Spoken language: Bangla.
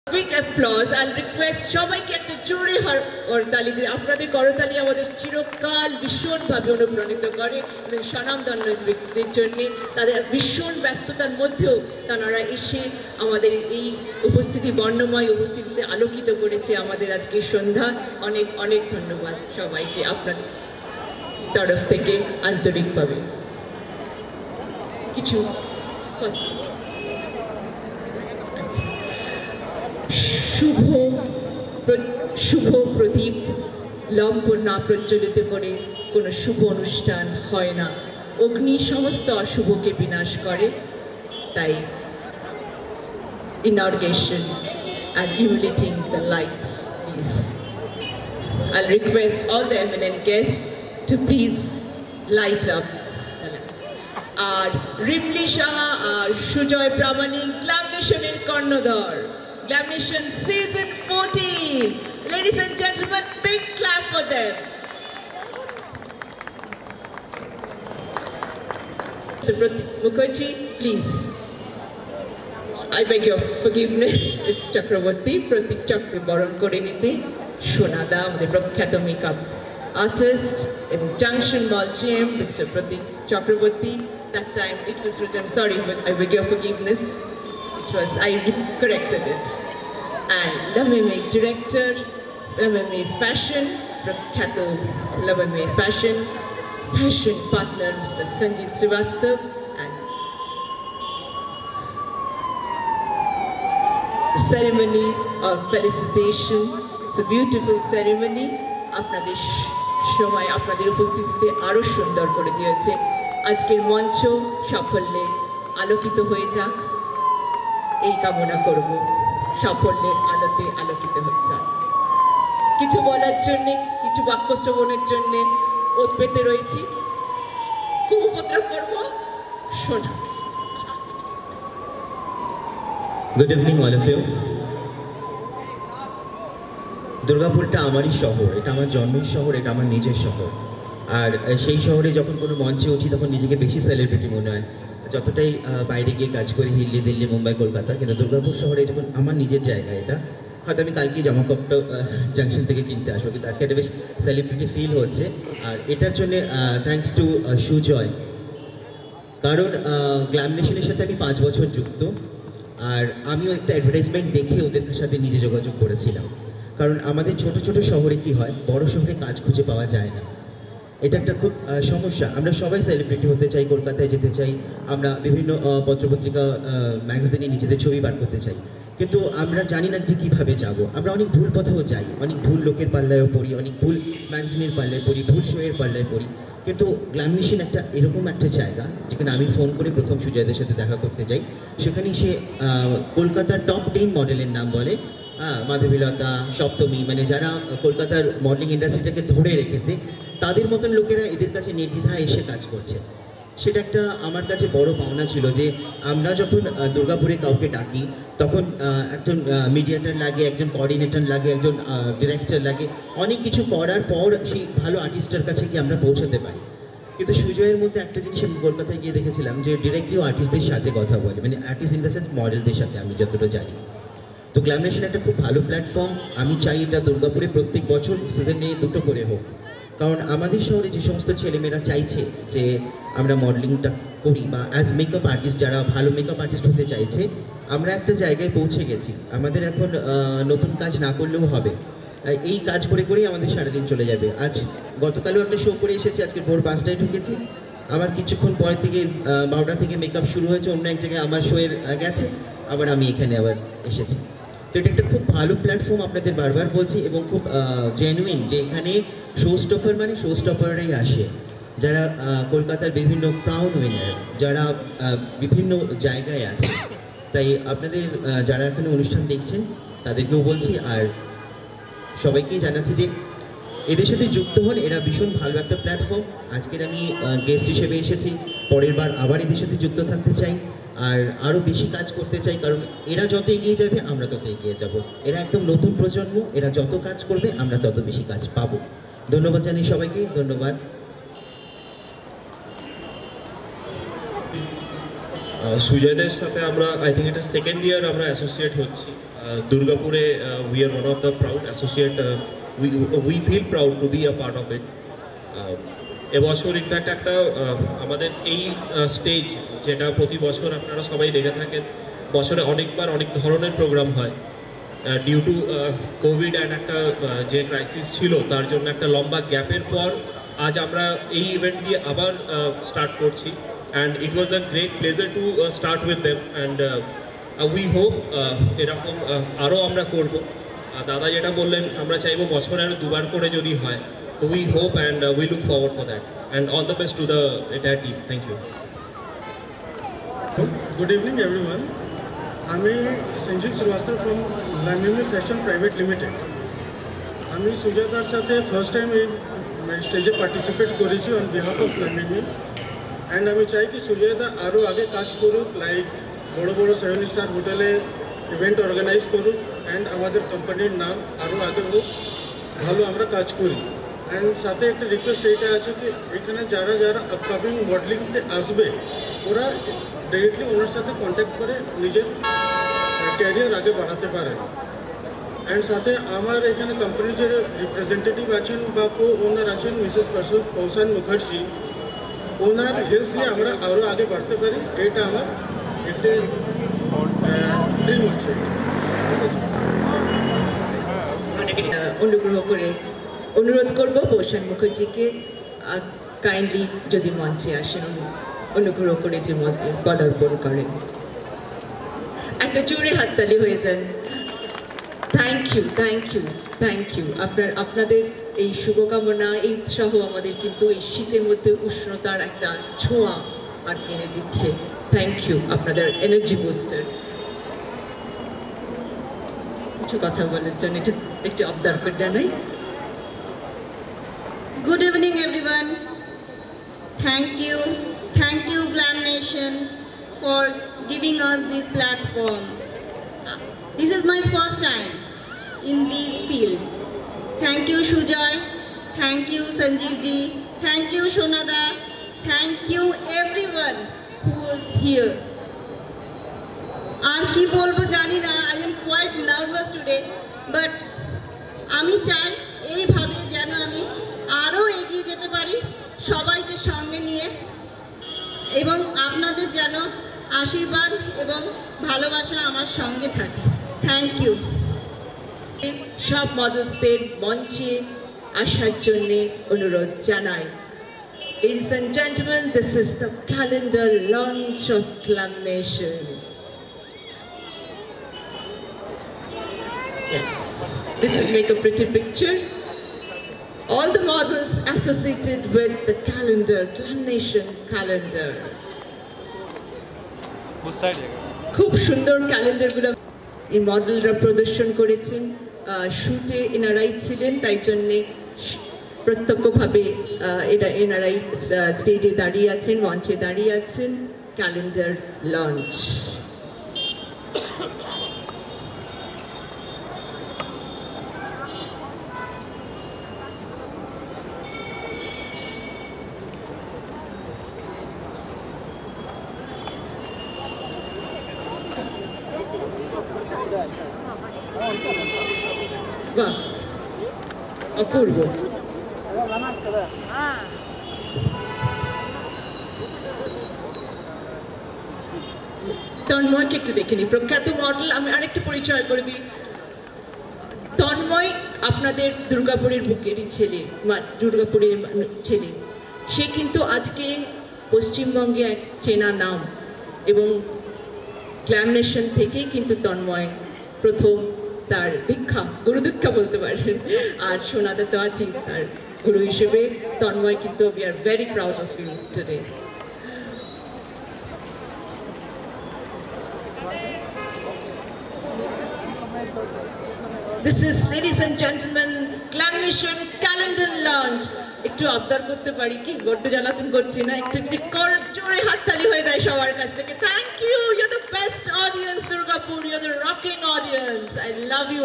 Quick applause. I'll request সবাইকে একটা জোরে করতালি দিয়ে আপনাদের করতালি আমাদের চিরকাল ভীষণভাবে অনুপ্রাণিত করে স্বনামধন্য ব্যক্তিদের জন্য তাদের ভীষণ ব্যস্ততার মধ্যেও তারা এসে আমাদের এই উপস্থিতি বর্ণময় উপস্থিতিতে আলোকিত করেছে আমাদের আজকের সন্ধ্যা। অনেক অনেক ধন্যবাদ সবাইকে আপনার তরফ থেকে আন্তরিকভাবে। কিছু আচ্ছা, শুভ প্রদীপ লম্ব না প্রজ্বলিত করে কোনো শুভ অনুষ্ঠান হয় না। অগ্নি সমস্ত অশুভকে বিনাশ করে। তাই inauguration and emulating the light, please. I'll request all the eminent guests to please light up. R Rimli Saha R Sujoy Pramanik গ্ল্যামনেশনের কর্ণধর, Glamnation Season 14. Ladies and gentlemen, big clap for them. Mr. Pratik Mukherjee, please. I beg your forgiveness. It's Chakraborty. Pratik Chakri Boron kore nite Shonada, আমাদের প্রখ্যাত makeup artist in Junction Mall GM, Mr. Pratik Chakraborty. That time it was written, sorry, but I beg your forgiveness. I corrected it. And Lameme director, Lameme fashion, Prakhato Lameme fashion partner Mr. Sanjeev Srivastav, and the ceremony of felicitation. It's a beautiful ceremony. আপনাদের সময় আপনাদের উপস্থিতিতে আরো সুন্দর করে দিয়েছে। আজকের মঞ্চ সাফল্যে আলোকিত হয়ে যাক এই কামনা করব, সাফল্যের আলোতে আলোকিত হয়ে যাক। কিছু বলার জন্যে, কিছু বাক্য শ্রবণের জন্যে ওত পেতে রয়েছি। খুব উপদ্রব করব, শোনা। Good evening all of you. দুর্গাপুরটা আমারই শহর, এটা আমার জন্মের শহর, এটা আমার নিজের শহর। আর সেই শহরে যখন কোনো মঞ্চে উঠি তখন নিজেকে বেশি সেলিব্রিটি মনে হয় যতটাই বাইরে গিয়ে কাজ করি, দিল্লি, মুম্বাই, কলকাতা। কিন্তু দুর্গাপুর শহরে যখন আমার নিজের জায়গা, এটা হয়তো আমি কালকেই জামাকাপড়টা জাংশন থেকে কিনতে আসবো, কিন্তু আজকে একটা বেশ সেলিব্রিটি ফিল হচ্ছে। আর এটার জন্যে থ্যাঙ্কস টু সুজয়, কারণ গ্ল্যামনেশনের সাথে আমি 5 বছর যুক্ত। আর আমিও একটা অ্যাডভার্টাইজমেন্ট দেখে ওদের সাথে নিজে যোগাযোগ করেছিলাম, কারণ আমাদের ছোট ছোট শহরে কি হয়, বড় শহরে কাজ খুঁজে পাওয়া যায় না। এটা একটা খুব সমস্যা। আমরা সবাই সেলিব্রিটি হতে চাই, কলকাতায় যেতে চাই, আমরা বিভিন্ন পত্রপত্রিকা ম্যাগাজিনে নিজেদের ছবি বার করতে চাই, কিন্তু আমরা জানি না যে কীভাবে যাব। আমরা অনেক ভুল পথেও যাই, অনেক ভুল লোকের পাল্লায়ও পড়ি, অনেক ভুল ম্যাগাজিনের পাল্লায় পড়ি, ভুল শোয়ের পাল্লায় পড়ি। কিন্তু গ্ল্যামনেশন একটা এরকম একটা জায়গা যেখানে আমি ফোন করে প্রথম সুজয়দের সাথে দেখা করতে যাই। সেখানেই সে কলকাতার টপ 10 মডেলের নাম বলে, মাধবীলতা, সপ্তমী, মানে যারা কলকাতার মডেলিং ইন্ডাস্ট্রিটাকে ধরে রেখেছে, তাদের মতন লোকেরা এদের কাছে নির্দ্বিধায় এসে কাজ করছে। সেটা একটা আমার কাছে বড় পাওনা ছিল যে আমরা যখন দুর্গাপুরে কাউকে ডাকি তখন একজন মিডিয়েটর লাগে, একজন কোঅর্ডিনেটর লাগে, একজন ডিরেক্টর লাগে, অনেক কিছু করার পর সেই ভালো আর্টিস্টের কাছে গিয়ে আমরা পৌঁছাতে পারি। কিন্তু সুজয়ের মধ্যে একটা জিনিস আমি কলকাতায় গিয়ে দেখেছিলাম যে ডিরেক্টলিও আর্টিস্টদের সাথে কথা বলে, মানে আর্টিস্ট ইন দ্য সেন্স মডেলদের সাথে, আমি যতটা জানি। তো গ্ল্যামনেশন একটা খুব ভালো প্ল্যাটফর্ম। আমি চাই এটা দুর্গাপুরে প্রত্যেক বছর সিজনে 2টো করে হোক, কারণ আমাদের শহরে যে সমস্ত ছেলেমেয়েরা চাইছে যে আমরা মডেলিংটা করি বা অ্যাজ মেকআপ আর্টিস্ট, যারা ভালো মেকআপ আর্টিস্ট হতে চাইছে, আমরা একটা জায়গায় পৌঁছে গেছি। আমাদের এখন নতুন কাজ না করলেও হবে, এই কাজ করে করেই আমাদের সারাদিন চলে যাবে। গতকালও একটা শো করে এসেছি, আজকে ভোর 5টায় ঢুকেছি, আবার কিছুক্ষণ পরে থেকে 12টা থেকে মেকআপ শুরু হয়েছে, অন্য এক জায়গায় আমার শোয়ের গেছে, আবার আমি এখানে আবার এসেছি। তো এটা একটা খুব ভালো প্ল্যাটফর্ম, আপনাদের বারবার বলছি, এবং খুব জেনুইন যে এখানে শো স্টপার মানে শো স্টপাররাই আসে, যারা কলকাতার বিভিন্ন ক্রাউন উইনার, যারা বিভিন্ন জায়গায় আছে। তাই আপনাদের যারা এখানে অনুষ্ঠান দেখছেন তাদেরকেও বলছি, আর সবাইকেই জানাচ্ছি যে এদের সাথে যুক্ত হন, এরা ভীষণ ভালো একটা প্ল্যাটফর্ম। আজকের আমি গেস্ট হিসেবে এসেছি, পরের বার আবার এদের সাথে যুক্ত থাকতে চাই আর আরও বেশি কাজ করতে চাই, কারণ এরা যত এগিয়ে যাবে আমরা তত এগিয়ে যাব। এরা একদম নতুন প্রজন্ম, এরা যত কাজ করবে আমরা তত বেশি কাজ পাবো। ধন্যবাদ জানাই সবাইকে, ধন্যবাদ। সুজয়দের সাথে আমরা আই থিঙ্ক এটা সেকেন্ড ইয়ার আমরা অ্যাসোসিয়েট হচ্ছি দুর্গাপুরে we are one of the proud associate we feel proud to be a part of it এবছর ইনফ্যাক্ট একটা আমাদের এই স্টেজ যেটা প্রতি বছর আপনারা সবাই দেখে থাকেন বছরে অনেকবার অনেক ধরনের প্রোগ্রাম হয় ডিউ টু কোভিড অ্যান্ড একটা যে ক্রাইসিস ছিল তার জন্য একটা লম্বা গ্যাপের পর আজ আমরা এই ইভেন্ট দিয়ে আবার স্টার্ট করছি and it was a great pleasure to start with them and we hope এরকম আরও আমরা করব দাদা যেটা বললেন আমরা চাইবো বছরে আরও দুবার করে যদি হয় তো we hope and we look forward for that and all the best to the entire team thank you Good evening everyone. আমি Sanjeev Srivastava from Limelimi fashion private limited. আমি সুজাতার সাথে ফার্স্ট টাইম এই স্টেজে পার্টিসিপেট করেছি on behalf of Limelimi and আমি চাই কি সুজাতা আরও আগে কাজ করুক, লাইক বড় বড় 7 স্টার হোটেলে ইভেন্ট অর্গানাইজ করুক অ্যান্ড আমাদের কোম্পানির নাম আরও আগে হোক, ভালো আমরা কাজ করি। অ্যান্ড সাথে একটা রিকোয়েস্ট এইটা আছে কি এখানে যারা যারা আপকামিং মডেলিংতে আসবে ওরা ডাইরেক্টলি ওনার সাথে কন্ট্যাক্ট করে নিজের ক্যারিয়ার আগে বাড়াতে পারেন। অ্যান্ড সাথে আমার এখানে কোম্পানির যে রিপ্রেজেন্টেটিভ আছেন বা কো ওনার আছেন মিসেস কৌশান মুখার্জি, ওনার হেল্প নিয়ে আমরা আরও আগে বাড়তে পারি, এইটা আমার একটা ড্রিম আছে। অনুগ্রহ করে অনুরোধ করব কৌশান মুখার্জিকে কাইন্ডলি যদি মঞ্চে আসেন অনুগ্রহ করে যে মঞ্চে পদার্পণ করেন। একটা জোরে হাততালি হয়ে যান। Thank you thank you thank you. আপনাদের এই শুভকামনা এই উৎসাহ আমাদের কিন্তু এই শীতের মধ্যে উষ্ণতার একটা ছোঁয়া আর এনে দিচ্ছে। থ্যাংক ইউ আপনাদের এনার্জি বুস্টার। কিছু কথা বলার জন্য একটু আবদার করে জানাই। Good evening everyone. Thank you Glam Nation for giving us this platform. This is my first time in this field. Thank you Shujoy, thank you Sanjeev ji, thank you Shonada, thank you everyone who was here. আর কি বলবো জানি না, I am quite nervous today, but আমি চাই এইভাবে যেন আমি আরও এগিয়ে যেতে পারি সবাইকে সঙ্গে নিয়ে, এবং আপনাদের যেন আশীর্বাদ এবং ভালোবাসা আমার সঙ্গে থাকে। Thank you. সব মডেলসদের মঞ্চে আসার জন্য অনুরোধ জানাই। Ladies and gentlemen, this is the calendar launch of Glam Nation. Yes, this will make a pretty picture. All the models associated with the calendar, Glam Nation calendar. খুব সুন্দর ক্যালেন্ডারগুলো এই মডেলরা প্রদর্শন করেছেন। শুটে এনারাই ছিলেন, তাই জন্যে প্রত্যক্ষভাবে এনারাই স্টেজে দাঁড়িয়ে আছেন, মঞ্চে দাঁড়িয়ে আছেন। Calendar launch. বাহ, অপূর্ব। তন্ময়কে একটু দেখে নিই। প্রখ্যাত মডেল, আমি আরেকটা পরিচয় করে দিই। তন্ময় আপনাদের দুর্গাপুরের বুকেরই ছেলে, দুর্গাপুরের ছেলে। সে কিন্তু আজকে পশ্চিমবঙ্গে এক চেনা নাম, এবং গ্ল্যাম নেশন থেকেই কিন্তু তন্ময় প্রথম তার দীক্ষা, গুরু দীক্ষা বলতে পারেন। আর সোনাদা তো আছেই তার গুরু হিসেবে। তন্ময় কিন্তু we are very proud of you today. This is, ladies and gentlemen, Glam Nation calendar launch. একটু আবদার করতে পারি কি, বড্ড জ্বালাতন করছি না? একটু যদি জোরে হাততালি হয়ে যায় সবার কাছ থেকে। Thank you, you are the best audience Durgapur, you are the rocking audience. I love you.